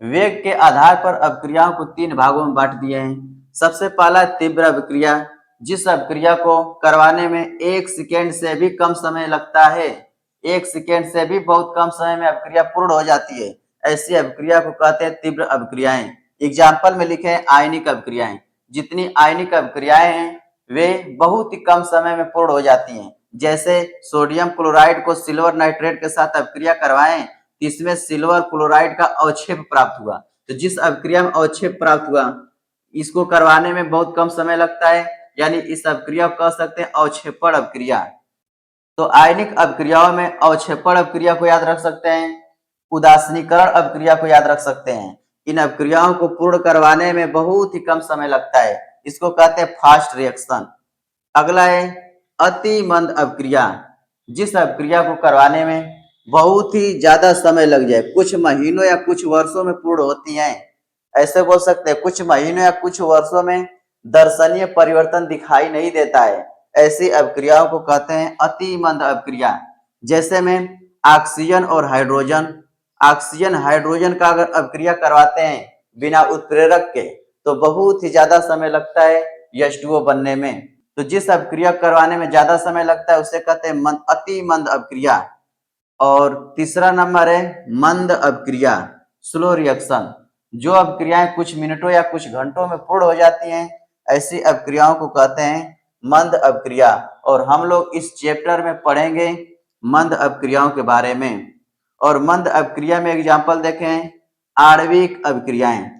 वेग के आधार पर अभिक्रियाओं को 3 भागों में बांट दिए हैं। सबसे पहला तीव्र अभिक्रिया, जिस अभिक्रिया को करवाने में 1 सेकेंड से भी कम समय लगता है। 1 सेकेंड से भी बहुत कम समय में अभिक्रिया पूर्ण हो जाती है। ऐसी अभिक्रिया को कहते हैं तीव्र अभिक्रियाएं। एग्जाम्पल में लिखे हैं आयनिक अभिक्रियाएं। जितनी आयनिक अभिक्रियाएं हैं वे बहुत ही कम समय में पूर्ण हो जाती हैं। जैसे सोडियम क्लोराइड को सिल्वर नाइट्रेट के साथ अभिक्रिया करवाएं, इसमें सिल्वर क्लोराइड का अवक्षेप प्राप्त हुआ। तो जिस अभिक्रिया में अवक्षेप प्राप्त हुआ, इसको करवाने में बहुत कम समय लगता है, यानी इस अभिक्रिया को कह सकते हैं अवक्षेपण अभिक्रिया। तो आयनिक अभिक्रियाओं में अवक्षेपण अभिक्रिया को याद रख सकते हैं, उदासीनीकरण अभिक्रिया को याद रख सकते हैं। इन अभिक्रियाओं को पूर्ण करवाने में बहुत ही कम समय लगता है, इसको कहते हैं फास्ट रिएक्शन। अगला है अति मंद अभिक्रिया। जिस अभिक्रिया को करवाने में बहुत ही ज्यादा समय लग जाए, कुछ महीनों या कुछ वर्षों में पूर्ण होती हैं। ऐसे बोल सकते हैं कुछ महीनों या कुछ वर्षों में दर्शनीय परिवर्तन दिखाई नहीं देता है। ऐसी अभिक्रियाओं को कहते हैं अति मंद अभिक्रिया। जैसे में ऑक्सीजन और हाइड्रोजन। ऑक्सीजन हाइड्रोजन का अगर अभिक्रिया करवाते हैं बिना उत्प्रेरक के, तो बहुत ही ज्यादा समय लगता है H2O बनने में। तो जिस अभिक्रिया करवाने में ज्यादा समय लगता है उसे कहते हैं अति मंद अभिक्रिया। और तीसरा नंबर है मंद अभिक्रिया, स्लो रिएक्शन। जो अभिक्रियाएं कुछ मिनटों या कुछ घंटों में पूर्ण हो जाती हैं, ऐसी अभिक्रियाओं को कहते हैं मंद अभिक्रिया। और हम लोग इस चैप्टर में पढ़ेंगे मंद अभिक्रियाओं के बारे में। और मंद अभिक्रिया में एग्जाम्पल देखें, आणविक अभिक्रियाएं।